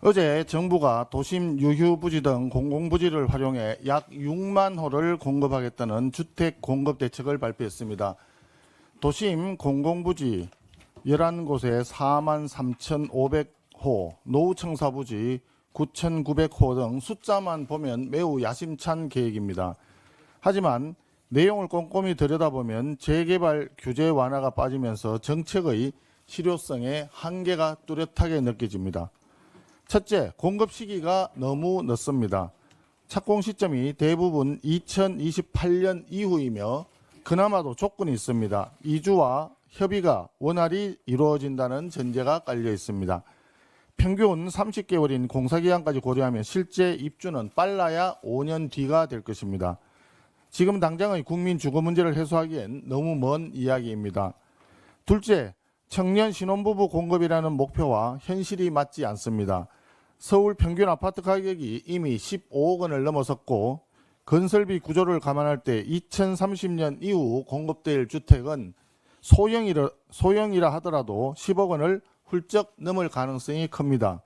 어제 정부가 도심 유휴부지 등 공공부지를 활용해 약 6만 호를 공급하겠다는 주택 공급 대책을 발표했습니다. 도심 공공부지 11곳에 4만 3,500호, 노후청사부지 9,900호 등 숫자만 보면 매우 야심찬 계획입니다. 하지만 내용을 꼼꼼히 들여다보면 재개발 규제 완화가 빠지면서 정책의 실효성에 한계가 뚜렷하게 느껴집니다. 첫째, 공급 시기가 너무 늦습니다. 착공 시점이 대부분 2028년 이후이며 그나마도 조건이 있습니다. 이주와 협의가 원활히 이루어진다는 전제가 깔려 있습니다. 평균 30개월인 공사기간까지 고려하면 실제 입주는 빨라야 5년 뒤가 될 것입니다. 지금 당장의 국민 주거 문제를 해소하기엔 너무 먼 이야기입니다. 둘째, 청년 신혼부부 공급이라는 목표와 현실이 맞지 않습니다. 서울 평균 아파트 가격이 이미 15억 원을 넘어섰고 건설비 구조를 감안할 때 2030년 이후 공급될 주택은 소형이라 하더라도 10억 원을 훌쩍 넘을 가능성이 큽니다.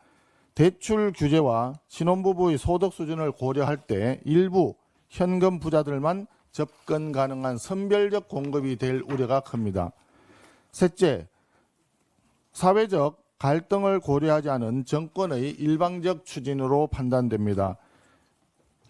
대출 규제와 신혼부부의 소득 수준을 고려할 때 일부 현금 부자들만 접근 가능한 선별적 공급이 될 우려가 큽니다. 셋째, 사회적 갈등을 고려하지 않은 정권의 일방적 추진으로 판단됩니다.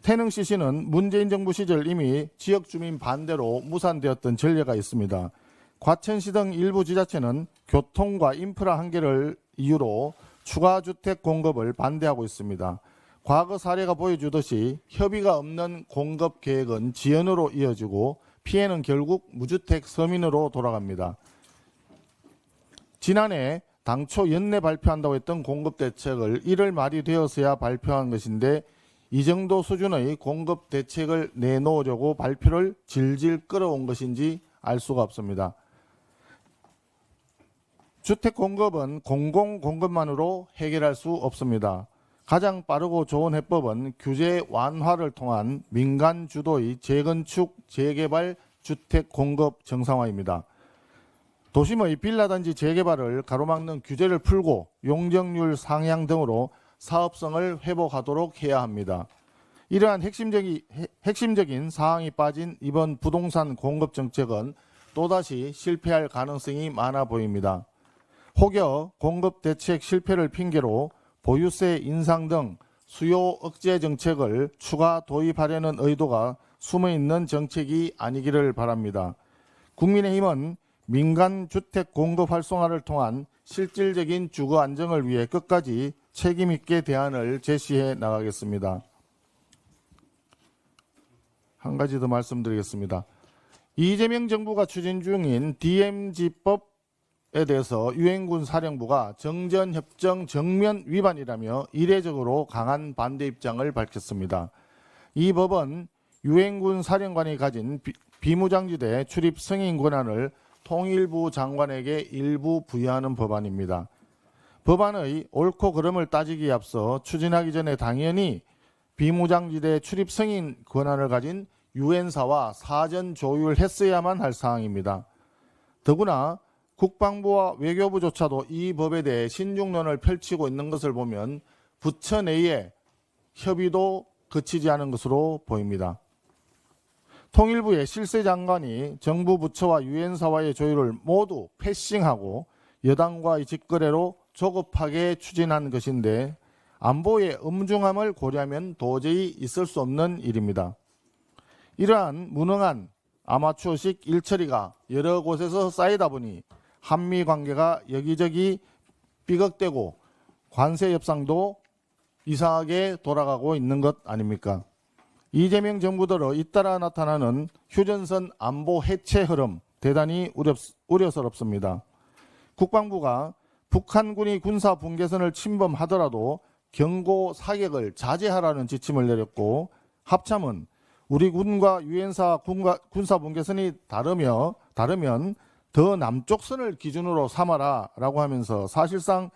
태릉 CC는 문재인 정부 시절 이미 지역 주민 반대로 무산되었던 전례가 있습니다. 과천시 등 일부 지자체는 교통과 인프라 한계를 이유로 추가 주택 공급을 반대하고 있습니다. 과거 사례가 보여주듯이 협의가 없는 공급 계획은 지연으로 이어지고 피해는 결국 무주택 서민으로 돌아갑니다. 지난해 당초 연내 발표한다고 했던 공급 대책을 1월 말이 되어서야 발표한 것인데 이 정도 수준의 공급 대책을 내놓으려고 발표를 질질 끌어온 것인지 알 수가 없습니다. 주택 공급은 공공 공급만으로 해결할 수 없습니다. 가장 빠르고 좋은 해법은 규제 완화를 통한 민간 주도의 재건축, 재개발 주택 공급 정상화입니다. 도심의 빌라단지 재개발을 가로막는 규제를 풀고 용적률 상향 등으로 사업성을 회복하도록 해야 합니다. 이러한 핵심적인 사항이 빠진 이번 부동산 공급 정책은 또다시 실패할 가능성이 많아 보입니다. 혹여 공급 대책 실패를 핑계로 보유세 인상 등 수요 억제 정책을 추가 도입하려는 의도가 숨어있는 정책이 아니기를 바랍니다. 국민의힘은 민간 주택 공급 활성화를 통한 실질적인 주거 안정을 위해 끝까지 책임있게 대안을 제시해 나가겠습니다. 한 가지 더 말씀드리겠습니다. 이재명 정부가 추진 중인 DMZ법에 대해서 유엔군 사령부가 정전협정 정면 위반이라며 이례적으로 강한 반대 입장을 밝혔습니다. 이 법은 유엔군 사령관이 가진 비무장지대 출입 승인 권한을 통일부 장관에게 일부 부여하는 법안입니다. 법안의 옳고 그름을 따지기에 앞서 추진하기 전에 당연히 비무장지대 출입 승인 권한을 가진 유엔사와 사전 조율했어야만 할 사항입니다. 더구나 국방부와 외교부조차도 이 법에 대해 신중론을 펼치고 있는 것을 보면 부처 내의 협의도 그치지 않은 것으로 보입니다. 통일부의 실세장관이 정부 부처와 유엔사와의 조율을 모두 패싱하고 여당과의 직거래로 조급하게 추진한 것인데 안보의 엄중함을 고려하면 도저히 있을 수 없는 일입니다. 이러한 무능한 아마추어식 일처리가 여러 곳에서 쌓이다 보니 한미 관계가 여기저기 삐걱대고 관세 협상도 이상하게 돌아가고 있는 것 아닙니까? 이재명 정부 들어 잇따라 나타나는 휴전선 안보 해체 흐름 대단히 우려스럽습니다. 국방부가 북한군이 군사 분계선을 침범하더라도 경고 사격을 자제하라는 지침을 내렸고 합참은 우리 군과 유엔사 군사 분계선이 다르면 더 남쪽 선을 기준으로 삼아라 라고 하면서 사실상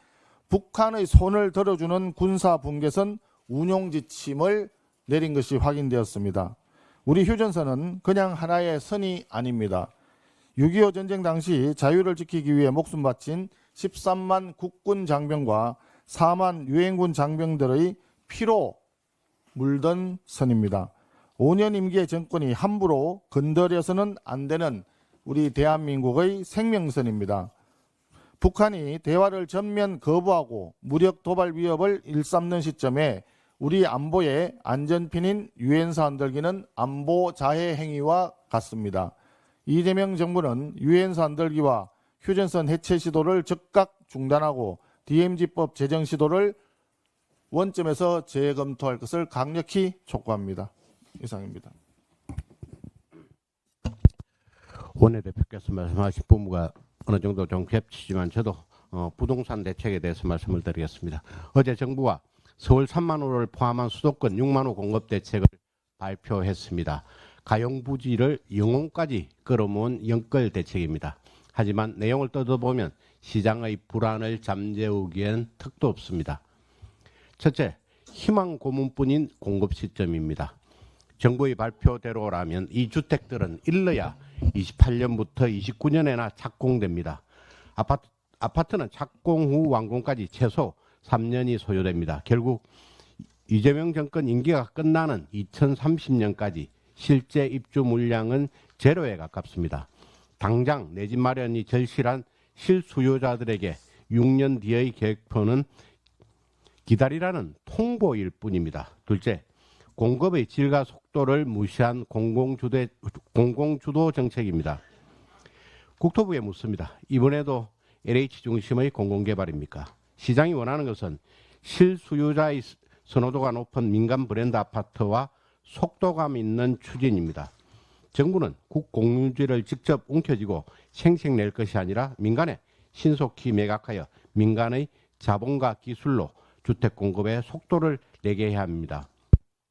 북한의 손을 들어주는 군사 분계선 운용 지침을 내린 것이 확인되었습니다. 우리 휴전선은 그냥 하나의 선이 아닙니다. 6.25 전쟁 당시 자유를 지키기 위해 목숨 바친 13만 국군 장병과 4만 유엔군 장병들의 피로 물든 선입니다. 5년 임기의 정권이 함부로 건드려서는 안 되는 우리 대한민국의 생명선입니다. 북한이 대화를 전면 거부하고 무력 도발 위협을 일삼는 시점에 우리 안보의 안전핀인 유엔사 흔들기는 안보 자해 행위와 같습니다. 이재명 정부는 유엔사 흔들기와 휴전선 해체 시도를 즉각 중단하고 DMZ법 제정 시도를 원점에서 재검토할 것을 강력히 촉구합니다. 이상입니다. 원내대표께서 말씀하신 부분과 어느 정도 좀 겹치지만 저도 부동산 대책에 대해서 말씀을 드리겠습니다. 어제 정부가 서울 3만 호를 포함한 수도권 6만 호 공급 대책을 발표했습니다. 가용 부지를 영혼까지 끌어모은 연끌 대책입니다. 하지만 내용을 뜯어보면 시장의 불안을 잠재우기엔 턱도 없습니다. 첫째, 희망 고문뿐인 공급 시점입니다. 정부의 발표대로라면 이 주택들은 일러야 28년부터 29년에나 착공됩니다. 아파트는 착공 후 완공까지 최소 3년이 소요됩니다. 결국 이재명 정권 임기가 끝나는 2030년까지 실제 입주 물량은 제로에 가깝습니다. 당장 내 집 마련이 절실한 실수요자들에게 6년 뒤의 계획표는 기다리라는 통보일 뿐입니다. 둘째, 공급의 질과 속도를 무시한 공공주도 정책입니다. 국토부에 묻습니다. 이번에도 LH 중심의 공공개발입니까? 시장이 원하는 것은 실수요자의 선호도가 높은 민간 브랜드 아파트와 속도감 있는 추진입니다. 정부는 국공유지를 직접 움켜쥐고 생색낼 것이 아니라 민간에 신속히 매각하여 민간의 자본과 기술로 주택 공급에 속도를 내게 해야 합니다.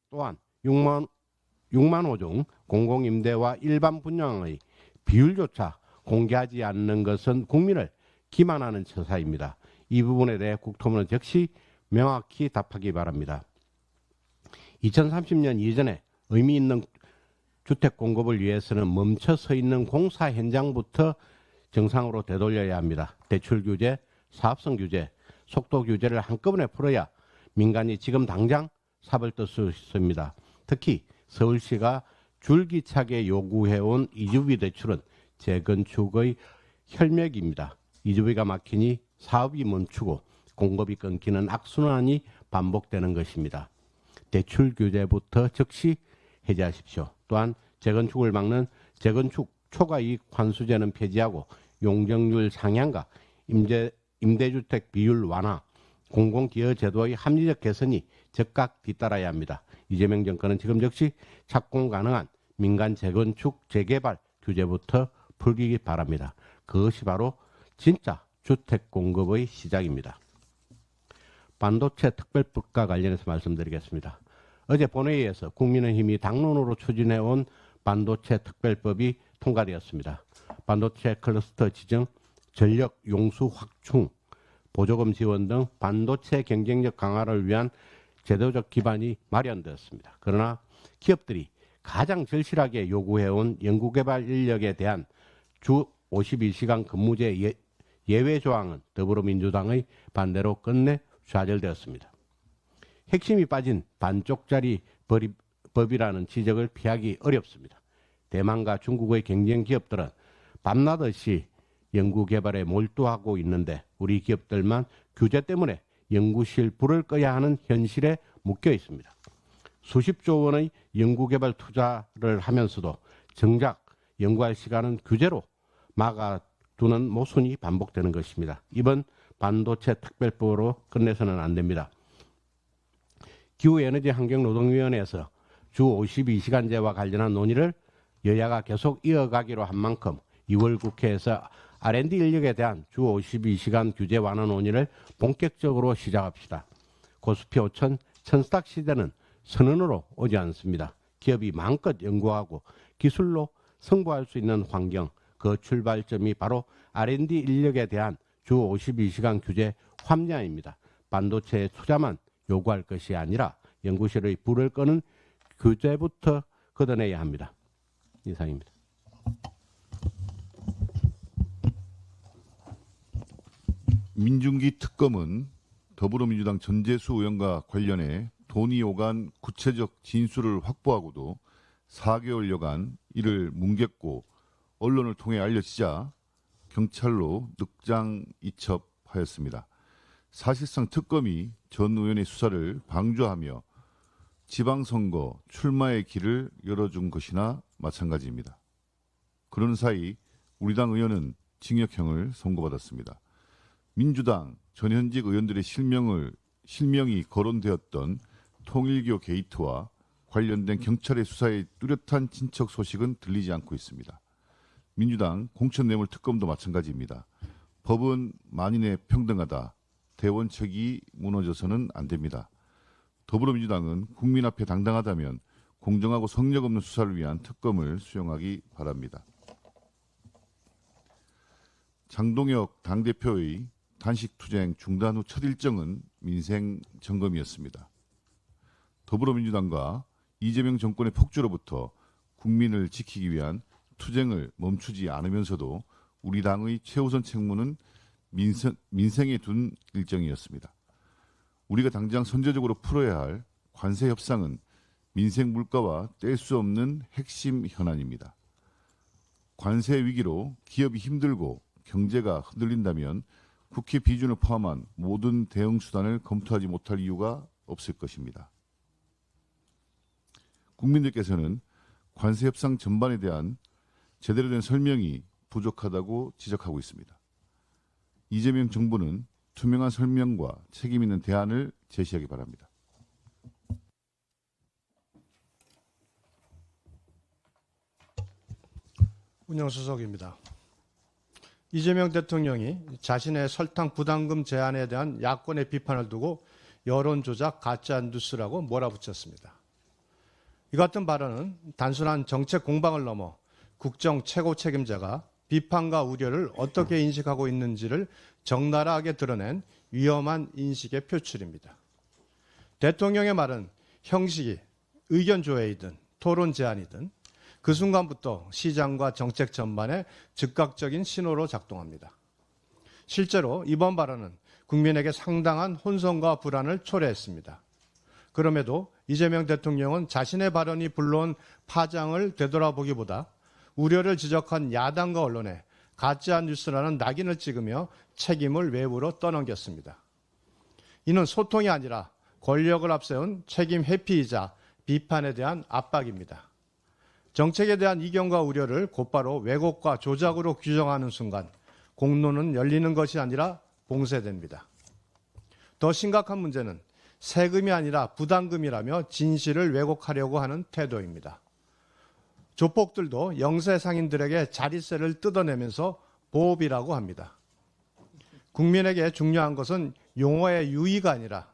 또한 6만 호 중 공공임대와 일반 분양의 비율조차 공개하지 않는 것은 국민을 기만하는 처사입니다. 이 부분에 대해 국토부는 즉시 명확히 답하기 바랍니다. 2030년 이전에 의미 있는 주택 공급을 위해서는 멈춰 서 있는 공사 현장부터 정상으로 되돌려야 합니다. 대출 규제, 사업성 규제, 속도 규제를 한꺼번에 풀어야 민간이 지금 당장 삽을 뜰 수 있습니다. 특히 서울시가 줄기차게 요구해온 이주비 대출은 재건축의 혈맥입니다. 이주비가 막히니 사업이 멈추고 공급이 끊기는 악순환이 반복되는 것입니다. 대출 규제부터 즉시 해제하십시오. 또한 재건축을 막는 재건축 초과이익 환수제는 폐지하고 용적률 상향과 임대주택 비율 완화, 공공기여 제도의 합리적 개선이 즉각 뒤따라야 합니다. 이재명 정권은 지금 즉시 착공 가능한 민간 재건축 재개발 규제부터 풀기 바랍니다. 그것이 바로 진짜 주택 공급의 시작입니다. 반도체 특별법과 관련해서 말씀드리겠습니다. 어제 본회의에서 국민의힘이 당론으로 추진해온 반도체 특별법이 통과되었습니다. 반도체 클러스터 지정, 전력 용수 확충, 보조금 지원 등 반도체 경쟁력 강화를 위한 제도적 기반이 마련되었습니다. 그러나 기업들이 가장 절실하게 요구해온 연구개발 인력에 대한 주 52시간 근무제 예외 조항은 더불어민주당의 반대로 끝내 좌절되었습니다. 핵심이 빠진 반쪽짜리 법이라는 지적을 피하기 어렵습니다. 대만과 중국의 경쟁 기업들은 밤낮없이 연구개발에 몰두하고 있는데 우리 기업들만 규제 때문에 연구실 불을 꺼야 하는 현실에 묶여 있습니다. 수십조 원의 연구개발 투자를 하면서도 정작 연구할 시간은 규제로 막아두는 모순이 반복되는 것입니다. 이번 반도체 특별법으로 끝내서는 안 됩니다. 기후에너지환경노동위원회에서 주 52시간제와 관련한 논의를 여야가 계속 이어가기로 한 만큼 2월 국회에서 R&D 인력에 대한 주 52시간 규제 완화 논의를 본격적으로 시작합시다. 고스피 5천, 천스탁 시대는 선언으로 오지 않습니다. 기업이 마음껏 연구하고 기술로 승부할 수 있는 환경, 그 출발점이 바로 R&D 인력에 대한 주 52시간 규제 확대입니다. 반도체에 투자만 요구할 것이 아니라 연구실의 불을 끄는 규제부터 걷어내야 합니다. 이상입니다. 민중기 특검은 더불어민주당 전재수 의원과 관련해 돈이 오간 구체적 진술을 확보하고도 4개월여간 이를 뭉갰고 언론을 통해 알려지자 경찰로 늑장 이첩하였습니다. 사실상 특검이 전 의원의 수사를 방조하며 지방선거 출마의 길을 열어준 것이나 마찬가지입니다. 그러는 사이 우리 당 의원은 징역형을 선고받았습니다. 민주당 전현직 의원들의 실명이 거론되었던 통일교 게이트와 관련된 경찰의 수사의 뚜렷한 친척 소식은 들리지 않고 있습니다. 민주당 공천뇌물 특검도 마찬가지입니다. 법은 만인의 평등하다. 대원칙이 무너져서는 안 됩니다. 더불어민주당은 국민 앞에 당당하다면 공정하고 성역 없는 수사를 위한 특검을 수용하기 바랍니다. 장동혁 당대표의 단식투쟁 중단 후 첫 일정은 민생 점검이었습니다. 더불어민주당과 이재명 정권의 폭주로부터 국민을 지키기 위한 투쟁을 멈추지 않으면서도 우리 당의 최우선 책무는 민생에 둔 일정이었습니다. 우리가 당장 선제적으로 풀어야 할 관세 협상은 민생 물가와 뗄 수 없는 핵심 현안입니다. 관세 위기로 기업이 힘들고 경제가 흔들린다면 국회 비준을 포함한 모든 대응 수단을 검토하지 못할 이유가 없을 것입니다. 국민들께서는 관세 협상 전반에 대한 제대로 된 설명이 부족하다고 지적하고 있습니다. 이재명 정부는 투명한 설명과 책임 있는 대안을 제시하기 바랍니다. 운영수석입니다. 이재명 대통령이 자신의 설탕 부담금 제한에 대한 야권의 비판을 두고 여론조작 가짜 뉴스라고 몰아붙였습니다. 이 같은 발언은 단순한 정책 공방을 넘어 국정 최고 책임자가 비판과 우려를 어떻게 인식하고 있는지를 적나라하게 드러낸 위험한 인식의 표출입니다. 대통령의 말은 형식이 의견 조회이든 토론 제안이든 그 순간부터 시장과 정책 전반에 즉각적인 신호로 작동합니다. 실제로 이번 발언은 국민에게 상당한 혼선과 불안을 초래했습니다. 그럼에도 이재명 대통령은 자신의 발언이 불러온 파장을 되돌아보기보다 우려를 지적한 야당과 언론에 가짜 뉴스라는 낙인을 찍으며 책임을 외부로 떠넘겼습니다. 이는 소통이 아니라 권력을 앞세운 책임 회피이자 비판에 대한 압박입니다. 정책에 대한 이견과 우려를 곧바로 왜곡과 조작으로 규정하는 순간 공론은 열리는 것이 아니라 봉쇄됩니다. 더 심각한 문제는 세금이 아니라 부담금이라며 진실을 왜곡하려고 하는 태도입니다. 조폭들도 영세 상인들에게 자릿세를 뜯어내면서 보업이라고 합니다. 국민에게 중요한 것은 용어의 유의가 아니라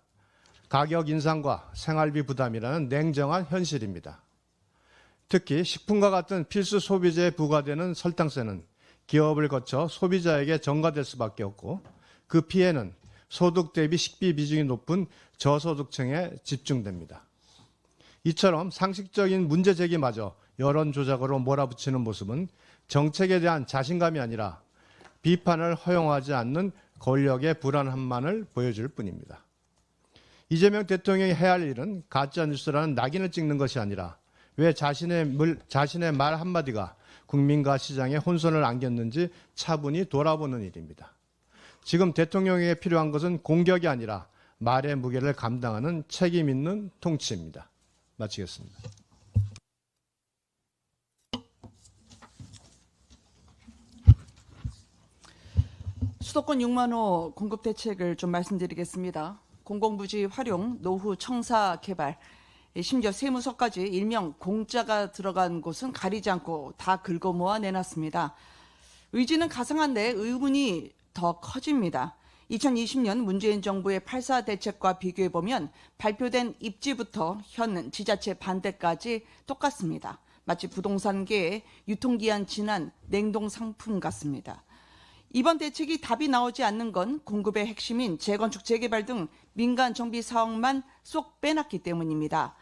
가격 인상과 생활비 부담이라는 냉정한 현실입니다. 특히 식품과 같은 필수 소비재에 부과되는 설탕세는 기업을 거쳐 소비자에게 전가될 수밖에 없고 그 피해는 소득 대비 식비 비중이 높은 저소득층에 집중됩니다. 이처럼 상식적인 문제 제기마저 여론 조작으로 몰아붙이는 모습은 정책에 대한 자신감이 아니라 비판을 허용하지 않는 권력의 불안함만을 보여줄 뿐입니다. 이재명 대통령이 해야 할 일은 가짜뉴스라는 낙인을 찍는 것이 아니라 왜 자신의 말 한마디가 국민과 시장에 혼선을 안겼는지 차분히 돌아보는 일입니다. 지금 대통령에게 필요한 것은 공격이 아니라 말의 무게를 감당하는 책임 있는 통치입니다. 마치겠습니다. 수도권 6만 호 공급 대책을 좀 말씀드리겠습니다. 공공부지 활용, 노후 청사 개발, 심지어 세무서까지 일명 공짜가 들어간 곳은 가리지 않고 다 긁어 모아 내놨습니다. 의지는 가상한데 의문이 더 커집니다. 2020년 문재인 정부의 8.4 대책과 비교해보면 발표된 입지부터 현 지자체 반대까지 똑같습니다. 마치 부동산계의 유통기한 지난 냉동상품 같습니다. 이번 대책이 답이 나오지 않는 건 공급의 핵심인 재건축, 재개발 등 민간 정비 사업만 쏙 빼놨기 때문입니다.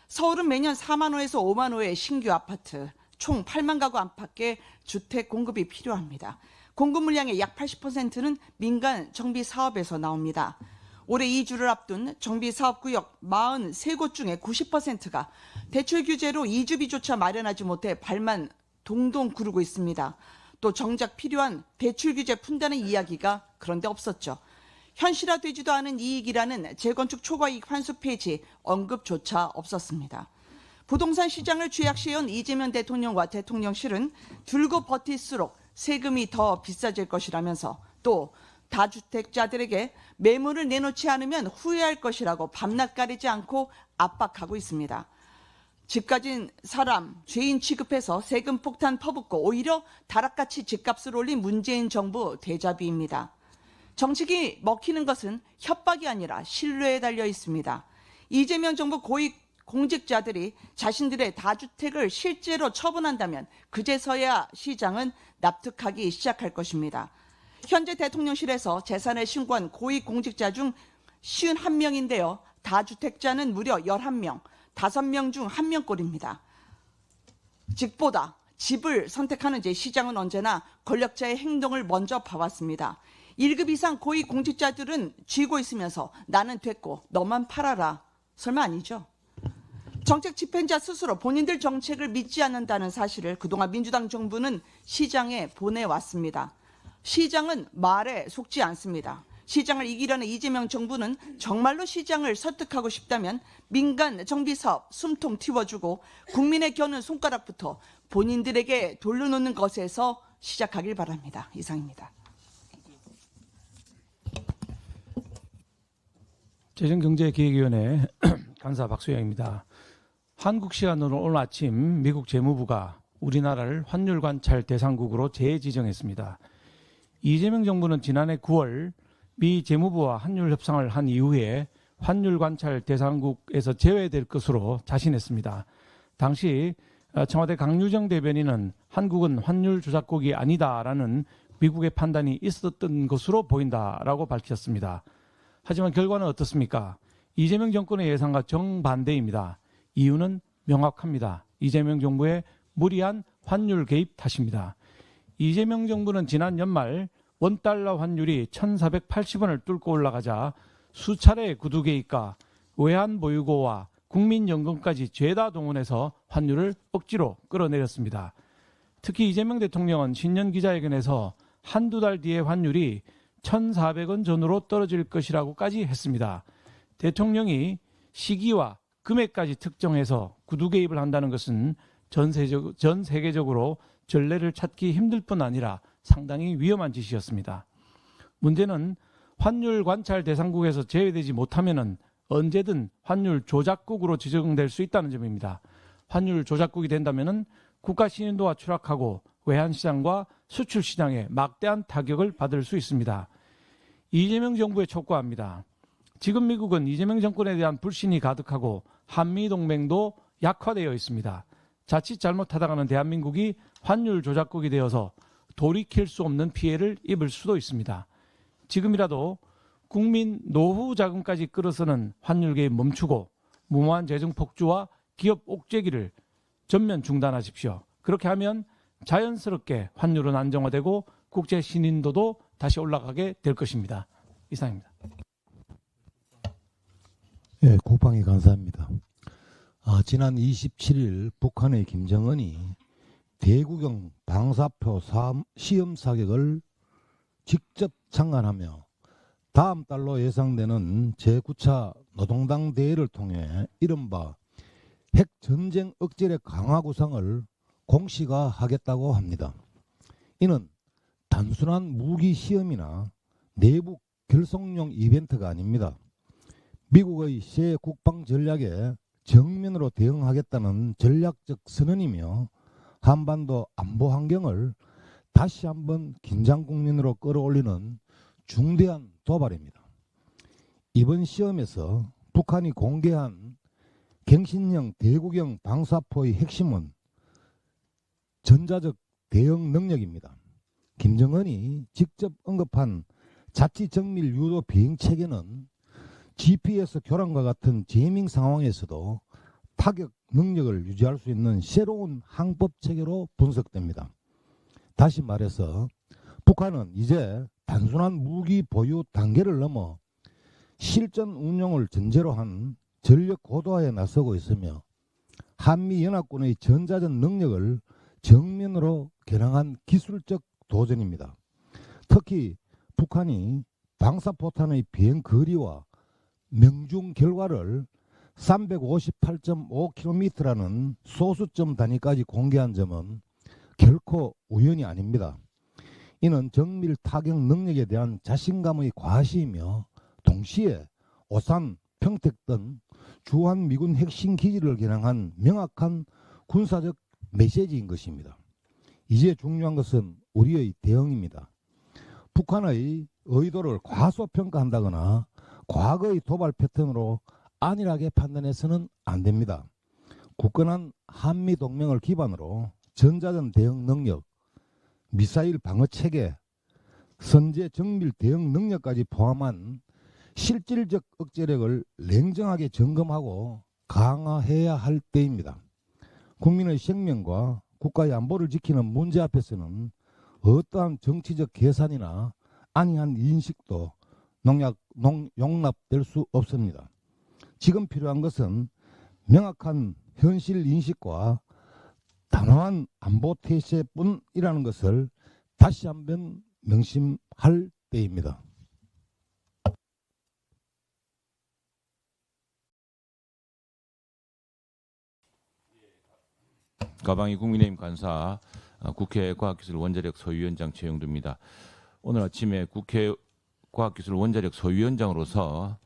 서울은 매년 4만 호에서 5만 호의 신규 아파트, 총 8만 가구 안팎의 주택 공급이 필요합니다. 공급 물량의 약 80%는 민간 정비 사업에서 나옵니다. 올해 이주를 앞둔 정비사업구역 43곳 중에 90%가 대출 규제로 이주비조차 마련하지 못해 발만 동동 구르고 있습니다. 또 정작 필요한 대출 규제 푼다는 이야기가 그런데 없었죠. 현실화되지도 않은 이익이라는 재건축 초과이익 환수 폐지 언급조차 없었습니다. 부동산 시장을 쥐약시해온 이재명 대통령과 대통령실은 들고 버틸수록 세금이 더 비싸질 것이라면서 또 다주택자들에게 매물을 내놓지 않으면 후회할 것이라고 밤낮 가리지 않고 압박하고 있습니다. 집 가진 사람 죄인 취급해서 세금 폭탄 퍼붓고 오히려 다락같이 집값을 올린 문재인 정부 대자비입니다. 정책이 먹히는 것은 협박이 아니라 신뢰에 달려 있습니다. 이재명 정부 고위 공직자들이 자신들의 다주택을 실제로 처분한다면 그제서야 시장은 납득하기 시작할 것입니다. 현재 대통령실에서 재산을 신고한 고위 공직자 중 51명인데요. 다주택자는 무려 11명, 5명 중 1명꼴입니다. 집보다 집을 선택하는지 시장은 언제나 권력자의 행동을 먼저 봐왔습니다. 1급 이상 고위 공직자들은 쥐고 있으면서 나는 됐고 너만 팔아라. 설마 아니죠? 정책 집행자 스스로 본인들 정책을 믿지 않는다는 사실을 그동안 민주당 정부는 시장에 보내왔습니다. 시장은 말에 속지 않습니다. 시장을 이기려는 이재명 정부는 정말로 시장을 설득하고 싶다면 민간 정비사업 숨통 틔워주고 국민의 겨눈 손가락부터 본인들에게 돌려놓는 것에서 시작하길 바랍니다. 이상입니다. 재정경제기획위원회 간사 박수영입니다. 한국 시간으로 오늘 아침 미국 재무부가 우리나라를 환율관찰 대상국으로 재지정했습니다. 이재명 정부는 지난해 9월 미 재무부와 환율 협상을 한 이후에 환율관찰 대상국에서 제외될 것으로 자신했습니다. 당시 청와대 강유정 대변인은 한국은 환율 조작국이 아니다라는 미국의 판단이 있었던 것으로 보인다라고 밝혔습니다. 하지만 결과는 어떻습니까? 이재명 정권의 예상과 정반대입니다. 이유는 명확합니다. 이재명 정부의 무리한 환율 개입 탓입니다. 이재명 정부는 지난 연말 원달러 환율이 1,480원을 뚫고 올라가자 수차례 구두 개입과 외환 보유고와 국민연금까지 죄다 동원해서 환율을 억지로 끌어내렸습니다. 특히 이재명 대통령은 신년 기자회견에서 한두 달 뒤에 환율이 1,400원 전후로 떨어질 것이라고까지 했습니다. 대통령이 시기와 금액까지 특정해서 구두 개입을 한다는 것은 전 세계적으로 전례를 찾기 힘들 뿐 아니라 상당히 위험한 짓이었습니다. 문제는 환율 관찰 대상국에서 제외되지 못하면 언제든 환율 조작국으로 지정될 수 있다는 점입니다. 환율 조작국이 된다면 국가 신인도가 추락하고 외환시장과 수출시장에 막대한 타격을 받을 수 있습니다. 이재명 정부에 촉구합니다. 지금 미국은 이재명 정권에 대한 불신이 가득하고 한미동맹도 약화되어 있습니다. 자칫 잘못하다가는 대한민국이 환율 조작국이 되어서 돌이킬 수 없는 피해를 입을 수도 있습니다. 지금이라도 국민 노후 자금까지 끌어서는 환율 개입 멈추고 무모한 재정 폭주와 기업 옥죄기를 전면 중단하십시오. 그렇게 하면 자연스럽게 환율은 안정화되고 국제 신인도도 다시 올라가게 될 것입니다. 이상입니다. 네, 국방위 간사입니다. 지난 27일 북한의 김정은이 대구경 방사표 시험 사격을 직접 창간하며 다음 달로 예상되는 제9차 노동당 대회를 통해 이른바 핵전쟁 억제력 강화 구상을 공시화하겠다고 합니다. 이는 단순한 무기 시험이나 내부 결속용 이벤트가 아닙니다. 미국의 새 국방 전략에 정면으로 대응하겠다는 전략적 선언이며 한반도 안보 환경을 다시 한번 긴장 국면으로 끌어올리는 중대한 도발입니다. 이번 시험에서 북한이 공개한 갱신형 대구경 방사포의 핵심은 전자적 대응 능력입니다. 김정은이 직접 언급한 자치 정밀 유도 비행 체계는 GPS 교란과 같은 제밍 상황에서도 타격 능력을 유지할 수 있는 새로운 항법 체계로 분석됩니다. 다시 말해서 북한은 이제 단순한 무기 보유 단계를 넘어 실전 운용을 전제로 한 전력 고도화에 나서고 있으며 한미 연합군의 전자전 능력을 정면으로 겨냥한 기술적 도전입니다. 특히 북한이 방사포탄의 비행 거리와 명중 결과를 358.5km라는 소수점 단위까지 공개한 점은 결코 우연이 아닙니다. 이는 정밀 타격 능력에 대한 자신감의 과시이며 동시에 오산, 평택 등 주한 미군 핵심 기지를 겨냥한 명확한 군사적 메시지인 것입니다. 이제 중요한 것은 우리의 대응입니다. 북한의 의도를 과소평가한다거나 과거의 도발 패턴으로 안일하게 판단해서는 안 됩니다. 굳건한 한미 동맹을 기반으로 전자전 대응 능력, 미사일 방어 체계, 선제 정밀 대응 능력까지 포함한 실질적 억제력을 냉정하게 점검하고 강화해야 할 때입니다. 국민의 생명과 국가의 안보를 지키는 문제 앞에서는 어떠한 정치적 계산이나 안이한 인식도 용납될 수 없습니다. 지금 필요한 것은 명확한 현실 인식과 단호한 안보 태세뿐이라는 것을 다시 한번 명심할 때입니다. 가방이 국민의힘 간사 국회 과학기술원자력 소위원장 최영두입니다. 오늘 아침에 국회 과학기술 원자력 소위원장으로서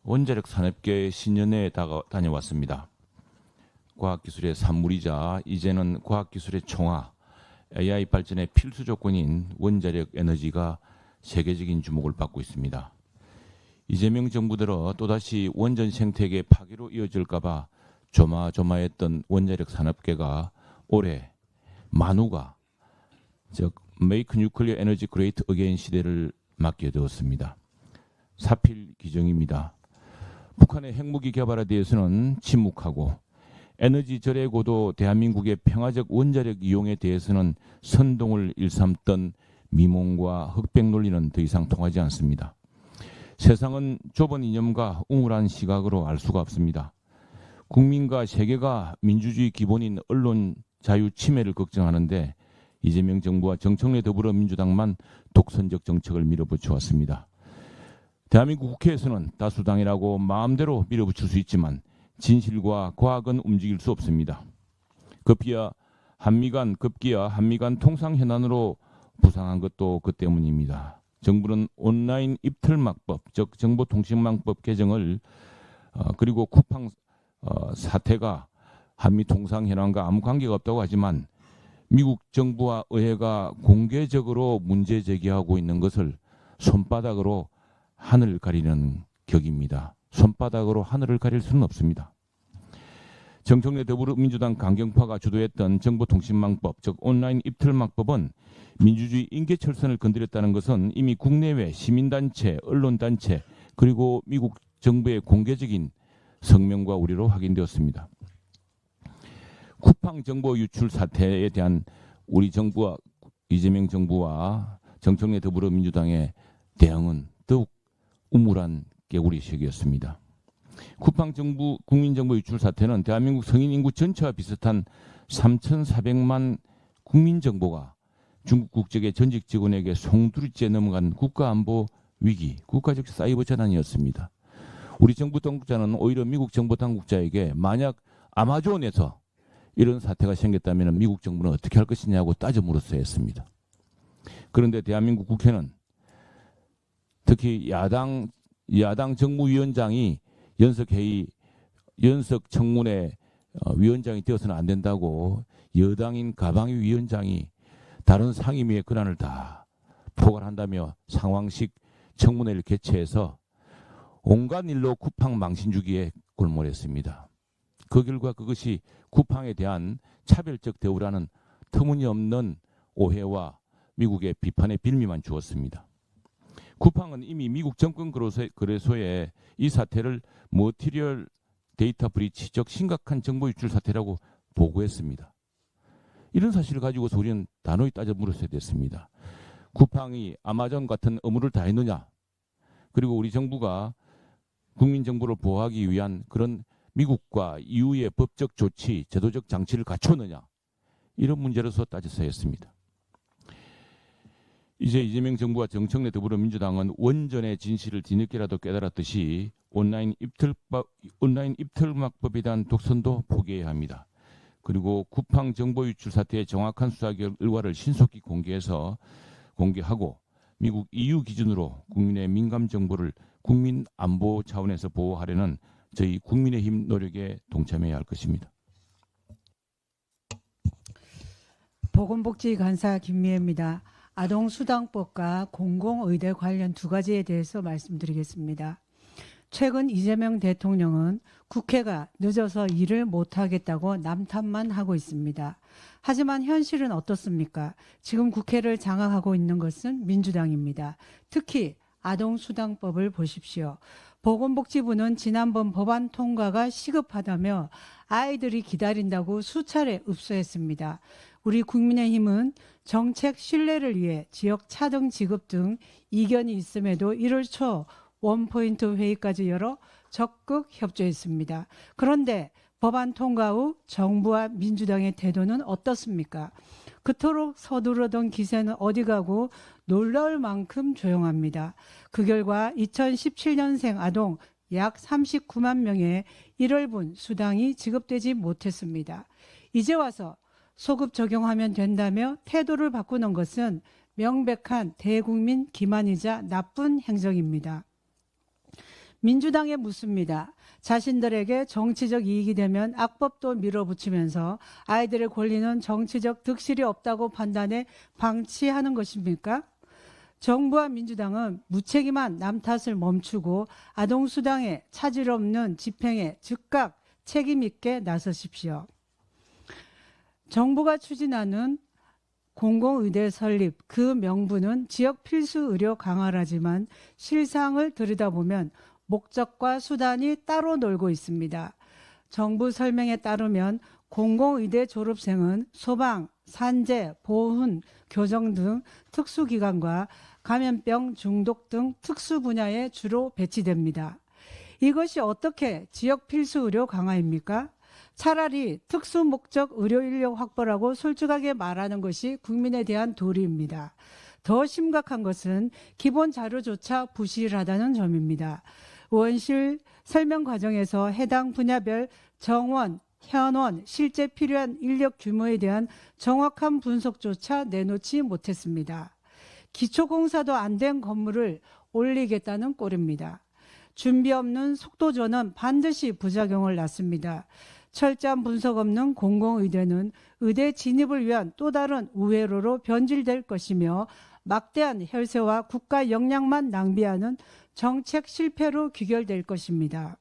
원자력 산업계의 신년회에 다녀왔습니다. 과학기술의 산물이자 이제는 과학기술의 총화, AI 발전의 필수 조건인 원자력 에너지가 세계적인 주목을 받고 있습니다. 이재명 정부 들어 또다시 원전 생태계 파괴로 이어질까 봐 조마조마했던 원자력 산업계가 올해 만우가 즉 메이크 뉴클리어 에너지 그레이트 어게인 시대를 맞게 되었습니다. 사필 기정입니다. 북한의 핵무기 개발에 대해서는 침묵하고 에너지 절약고도 대한민국의 평화적 원자력 이용에 대해서는 선동을 일삼던 미몽과 흑백 논리는 더 이상 통하지 않습니다. 세상은 좁은 이념과 우물한 시각으로 알 수가 없습니다. 국민과 세계가 민주주의 기본인 언론 자유 침해를 걱정하는데 이재명 정부와 정청래 더불어민주당만 독선적 정책을 밀어붙여 왔습니다. 대한민국 국회에서는 다수당이라고 마음대로 밀어붙일 수 있지만 진실과 과학은 움직일 수 없습니다. 급기야 한미 간 통상 현안으로 부상한 것도 그 때문입니다. 정부는 온라인 입틀막법, 즉 정보통신망법 개정을 그리고 쿠팡 사태가 한미 통상 현안과 아무 관계가 없다고 하지만 미국 정부와 의회가 공개적으로 문제 제기하고 있는 것을 손바닥으로 하늘을 가리는 격입니다. 손바닥으로 하늘을 가릴 수는 없습니다. 정청래 더불어민주당 강경파가 주도했던 정보통신망법, 즉 온라인 입틀막법은 민주주의 인계철선을 건드렸다는 것은 이미 국내외 시민단체, 언론단체 그리고 미국 정부의 공개적인 성명과 우려로 확인되었습니다. 쿠팡 정보 유출 사태에 대한 우리 정부와 이재명 정부와 정청래 더불어민주당의 대응은 더욱 우물한 개구리식이었습니다. 쿠팡 정부 국민정보 유출 사태는 대한민국 성인 인구 전체와 비슷한 3,400만 국민정보가 중국 국적의 전직 직원에게 송두리째 넘어간 국가안보 위기, 국가적 사이버 재난이었습니다. 우리 정부 당국자는 오히려 미국 정보 당국자에게 만약 아마존에서 이런 사태가 생겼다면 미국 정부는 어떻게 할 것이냐고 따져 물었어야 했습니다. 그런데 대한민국 국회는 특히 야당 정무위원장이 연석 청문회 위원장이 되어서는 안 된다고 여당인 가방위 위원장이 다른 상임위의 권한을 다 포괄한다며 상황식 청문회를 개최해서 온갖 일로 쿠팡 망신 주기에 골몰했습니다. 그 결과 그것이 쿠팡에 대한 차별적 대우라는 터무니없는 오해와 미국의 비판의 빌미만 주었습니다. 쿠팡은 이미 미국 정권 거래소에 이 사태를 머티리얼 데이터 브리치, 즉 심각한 정보 유출 사태라고 보고했습니다. 이런 사실을 가지고서 우리는 단호히 따져 물었어야 됐습니다. 쿠팡이 아마존 같은 의무를 다했느냐? 그리고 우리 정부가 국민 정보를 보호하기 위한 그런 미국과 EU의 법적 조치, 제도적 장치를 갖췄느냐, 이런 문제로서 따졌어야 했습니다. 이제 이재명 정부와 정청래 더불어민주당은 원전의 진실을 뒤늦게라도 깨달았듯이 온라인 입틀막법에 대한 독선도 포기해야 합니다. 그리고 쿠팡 정보 유출 사태의 정확한 수사 결과를 신속히 공개하고 미국 EU 기준으로 국민의 민감 정보를 국민 안보 차원에서 보호하려는 저희 국민의힘 노력에 동참해야 할 것입니다. 보건복지간사 김미애입니다. 아동수당법과 공공의대 관련 두 가지에 대해서 말씀드리겠습니다. 최근 이재명 대통령은 국회가 늦어서 일을 못하겠다고 남탓만 하고 있습니다. 하지만 현실은 어떻습니까? 지금 국회를 장악하고 있는 것은 민주당입니다. 특히 아동수당법을 보십시오. 보건복지부는 지난번 법안 통과가 시급하다며 아이들이 기다린다고 수차례 읍소했습니다. 우리 국민의힘은 정책 신뢰를 위해 지역 차등 지급 등 이견이 있음에도 1월 초 원포인트 회의까지 열어 적극 협조했습니다. 그런데 법안 통과 후 정부와 민주당의 태도는 어떻습니까? 그토록 서두르던 기세는 어디 가고 놀라울 만큼 조용합니다. 그 결과 2017년생 아동 약 39만 명의 1월분 수당이 지급되지 못했습니다. 이제 와서 소급 적용하면 된다며 태도를 바꾸는 것은 명백한 대국민 기만이자 나쁜 행정입니다. 민주당에 묻습니다. 자신들에게 정치적 이익이 되면 악법도 밀어붙이면서 아이들의 권리는 정치적 득실이 없다고 판단해 방치하는 것입니까? 정부와 민주당은 무책임한 남 탓을 멈추고 아동수당의 차질 없는 집행에 즉각 책임 있게 나서십시오. 정부가 추진하는 공공의대 설립, 그 명분은 지역 필수 의료 강화라지만 실상을 들여다보면 목적과 수단이 따로 놀고 있습니다. 정부 설명에 따르면 공공의대 졸업생은 소방, 산재, 보훈, 교정 등 특수기관과 감염병 중독 등 특수 분야에 주로 배치됩니다. 이것이 어떻게 지역 필수 의료 강화입니까? 차라리 특수 목적 의료 인력 확보라고 솔직하게 말하는 것이 국민에 대한 도리입니다. 더 심각한 것은 기본 자료조차 부실하다는 점입니다. 의원실 설명 과정에서 해당 분야별 정원, 현원, 실제 필요한 인력 규모에 대한 정확한 분석조차 내놓지 못했습니다. 기초공사도 안 된 건물을 올리겠다는 꼴입니다. 준비 없는 속도전은 반드시 부작용을 낳습니다. 철저한 분석 없는 공공의대는 의대 진입을 위한 또 다른 우회로로 변질될 것이며 막대한 혈세와 국가 역량만 낭비하는 정책 실패로 귀결될 것입니다.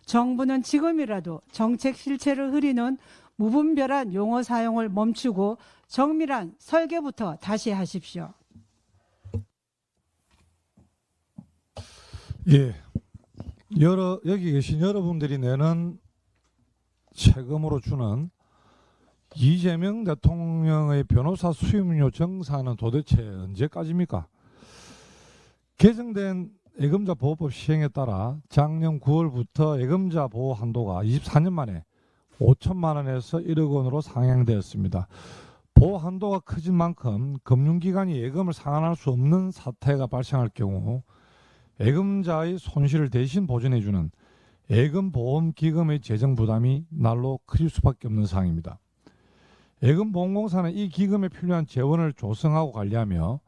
정부는 지금이라도 정책 실체를 흐리는 무분별한 용어 사용을 멈추고 정밀한 설계부터 다시 하십시오. 예, 여기 계신 여러분들이 내는 세금으로 주는 이재명 대통령의 변호사 수임료 정산은 도대체 언제까지입니까? 개정된 예금자 보호법 시행에 따라 작년 9월부터 예금자 보호 한도가 24년 만에 5천만 원에서 1억 원으로 상향되었습니다. 보호 한도가 커진 만큼 금융기관이 예금을 상환할 수 없는 사태가 발생할 경우 예금자의 손실을 대신 보전해주는 예금보험기금의 재정 부담이 날로 커질 수밖에 없는 상황입니다. 예금보험공사는 이 기금에 필요한 재원을 조성하고 관리하며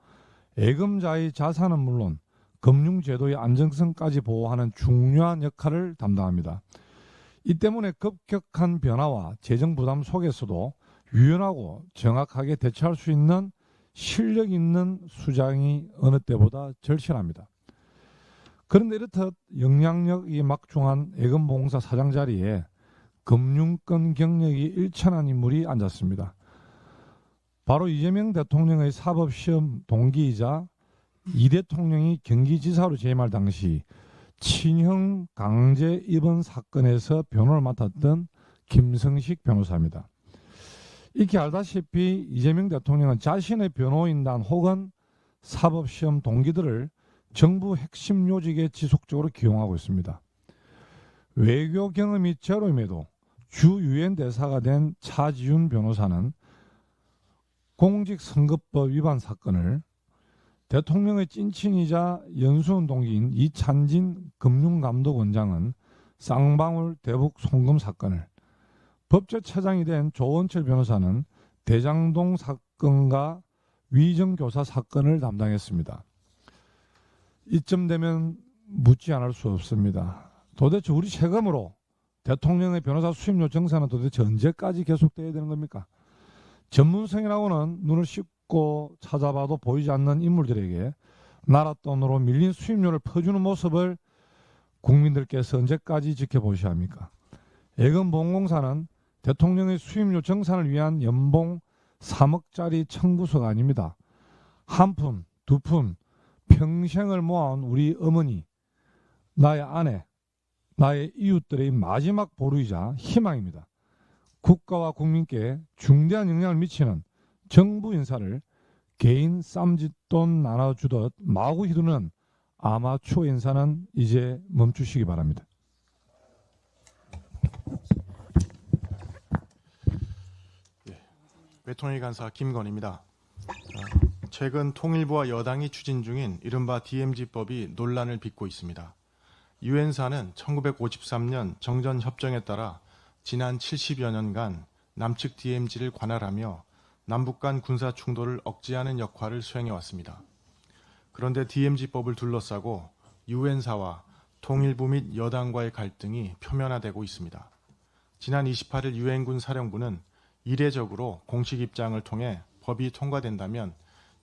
예금자의 자산은 물론 금융제도의 안정성까지 보호하는 중요한 역할을 담당합니다. 이 때문에 급격한 변화와 재정 부담 속에서도 유연하고 정확하게 대처할 수 있는 실력 있는 수장이 어느 때보다 절실합니다. 그런데 이렇듯 영향력이 막중한 예금보험공사 사장 자리에 금융권 경력이 일천한 인물이 앉았습니다. 바로 이재명 대통령의 사법시험 동기이자 이 대통령이 경기지사로 재임할 당시 친형 강제 입원 사건에서 변호를 맡았던 김성식 변호사입니다. 익히 알다시피 이재명 대통령은 자신의 변호인단 혹은 사법시험 동기들을 정부 핵심 요직에 지속적으로 기용하고 있습니다. 외교 경험이 제로임에도 주 유엔 대사가 된 차지윤 변호사는 공직선거법 위반 사건을 대통령의 찐친이자 연수원 동기인 이찬진 금융감독원장은 쌍방울 대북 송금 사건을, 법제처장이 된 조원철 변호사는 대장동 사건과 위정교사 사건을 담당했습니다. 이쯤 되면 묻지 않을 수 없습니다. 도대체 우리 세금으로 대통령의 변호사 수임료 정산은 도대체 언제까지 계속돼야 되는 겁니까? 전문성이라고는 눈을 씻고 찾아봐도 보이지 않는 인물들에게 나라 돈으로 밀린 수임료를 퍼주는 모습을 국민들께서 언제까지 지켜보셔야 합니까? 예금보험공사는 대통령의 수임료 정산을 위한 연봉 3억짜리 청구서가 아닙니다. 한 푼, 두 푼, 평생을 모아온 우리 어머니, 나의 아내, 나의 이웃들의 마지막 보루이자 희망입니다. 국가와 국민께 중대한 영향을 미치는 정부 인사를 개인 쌈짓돈 나눠주듯 마구 휘두르는 아마추어 인사는 이제 멈추시기 바랍니다. 외통일 간사 김건희입니다. 최근 통일부와 여당이 추진 중인 이른바 DMZ법이 논란을 빚고 있습니다. 유엔사는 1953년 정전협정에 따라 지난 70여 년간 남측 DMZ를 관할하며 남북 간 군사 충돌을 억제하는 역할을 수행해왔습니다. 그런데 DMZ법을 둘러싸고 유엔사와 통일부 및 여당과의 갈등이 표면화되고 있습니다. 지난 28일 유엔군 사령부는 이례적으로 공식 입장을 통해 법이 통과된다면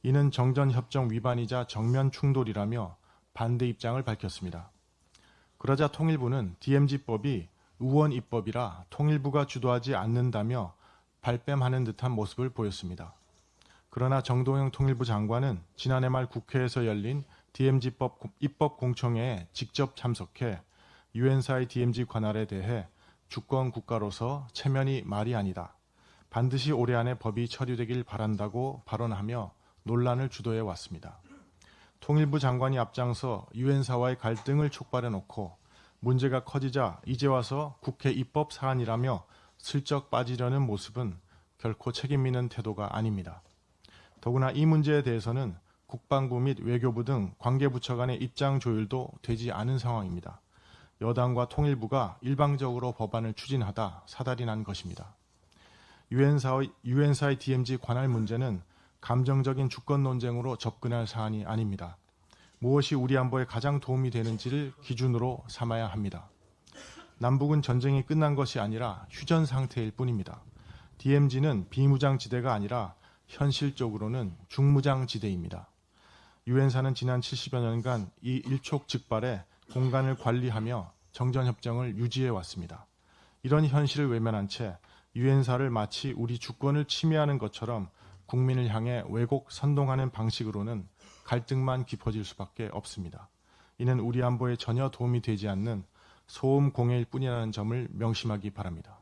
이는 정전협정 위반이자 정면 충돌이라며 반대 입장을 밝혔습니다. 그러자 통일부는 DMZ법이 우원 입법이라 통일부가 주도하지 않는다며 발뺌하는 듯한 모습을 보였습니다. 그러나 정동영 통일부 장관은 지난해 말 국회에서 열린 DMZ법 입법 공청회에 직접 참석해 유엔사의 DMZ 관할에 대해 주권 국가로서 체면이 말이 아니다. 반드시 올해 안에 법이 처리되길 바란다고 발언하며 논란을 주도해 왔습니다. 통일부 장관이 앞장서 유엔사와의 갈등을 촉발해 놓고 문제가 커지자 이제 와서 국회 입법 사안이라며 슬쩍 빠지려는 모습은 결코 책임 있는 태도가 아닙니다. 더구나 이 문제에 대해서는 국방부 및 외교부 등 관계부처 간의 입장 조율도 되지 않은 상황입니다. 여당과 통일부가 일방적으로 법안을 추진하다 사달이 난 것입니다. 유엔사의 DMZ 관할 문제는 감정적인 주권 논쟁으로 접근할 사안이 아닙니다. 무엇이 우리 안보에 가장 도움이 되는지를 기준으로 삼아야 합니다. 남북은 전쟁이 끝난 것이 아니라 휴전 상태일 뿐입니다. DMZ는 비무장지대가 아니라 현실적으로는 중무장지대입니다. 유엔사는 지난 70여 년간 이 일촉즉발의 공간을 관리하며 정전협정을 유지해 왔습니다. 이런 현실을 외면한 채 유엔사를 마치 우리 주권을 침해하는 것처럼 국민을 향해 왜곡 선동하는 방식으로는 갈등만 깊어질 수밖에 없습니다. 이는 우리 안보에 전혀 도움이 되지 않는 소음 공해일 뿐이라는 점을 명심하기 바랍니다.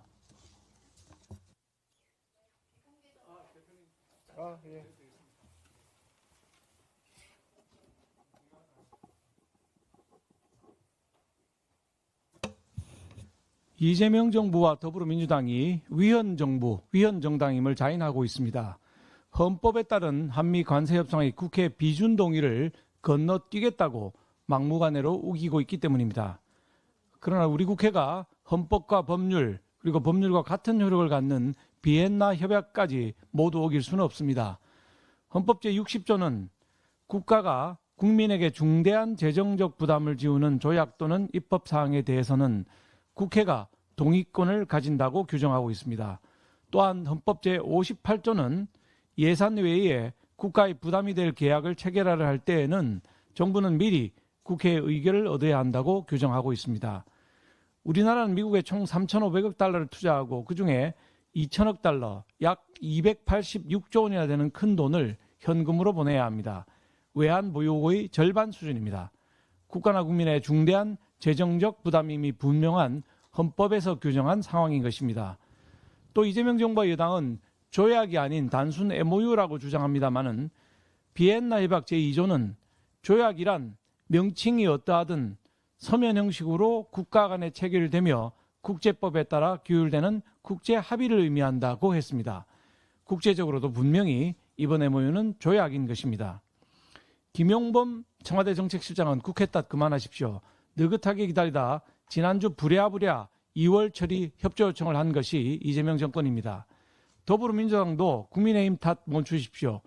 이재명 정부와 더불어민주당이 위헌정부, 위헌정당임을 자인하고 있습니다. 헌법에 따른 한미 관세협상의 국회 비준 동의를 건너뛰겠다고 막무가내로 우기고 있기 때문입니다. 그러나 우리 국회가 헌법과 법률, 그리고 법률과 같은 효력을 갖는 비엔나 협약까지 모두 어길 수는 없습니다. 헌법 제60조는 국가가 국민에게 중대한 재정적 부담을 지우는 조약 또는 입법사항에 대해서는 국회가 동의권을 가진다고 규정하고 있습니다. 또한 헌법 제58조는 예산 외에 국가의 부담이 될 계약을 체결하려 할 때에는 정부는 미리 국회의 의결을 얻어야 한다고 규정하고 있습니다. 우리나라는 미국에 총 3,500억 달러를 투자하고 그중에 2,000억 달러, 약 286조 원이나 되는 큰 돈을 현금으로 보내야 합니다. 외환 보유고의 절반 수준입니다. 국가나 국민의 중대한 재정적 부담임이 분명한 헌법에서 규정한 상황인 것입니다. 또 이재명 정부와 여당은 조약이 아닌 단순 MOU라고 주장합니다마는 비엔나 협약 제2조는 조약이란 명칭이 어떠하든 서면 형식으로 국가 간에 체결되며 국제법에 따라 규율되는 국제 합의를 의미한다고 했습니다. 국제적으로도 분명히 이번 MOU는 조약인 것입니다. 김용범 청와대 정책실장은 국회 탓 그만하십시오. 느긋하게 기다리다 지난주 부랴부랴 2월 처리 협조 요청을 한 것이 이재명 정권입니다. 더불어민주당도 국민의힘 탓 멈추십시오.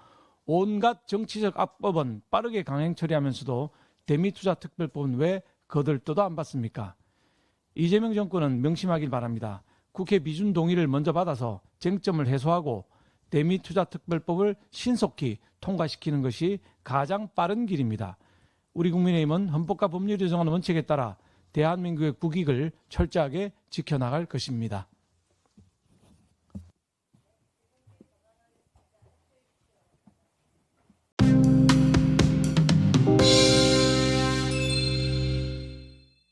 온갖 정치적 악법은 빠르게 강행 처리하면서도 대미투자특별법은 왜 거들떠도 안 받습니까? 이재명 정권은 명심하길 바랍니다. 국회 비준 동의를 먼저 받아서 쟁점을 해소하고 대미투자특별법을 신속히 통과시키는 것이 가장 빠른 길입니다. 우리 국민의힘은 헌법과 법률이 정하는 원칙에 따라 대한민국의 국익을 철저하게 지켜나갈 것입니다.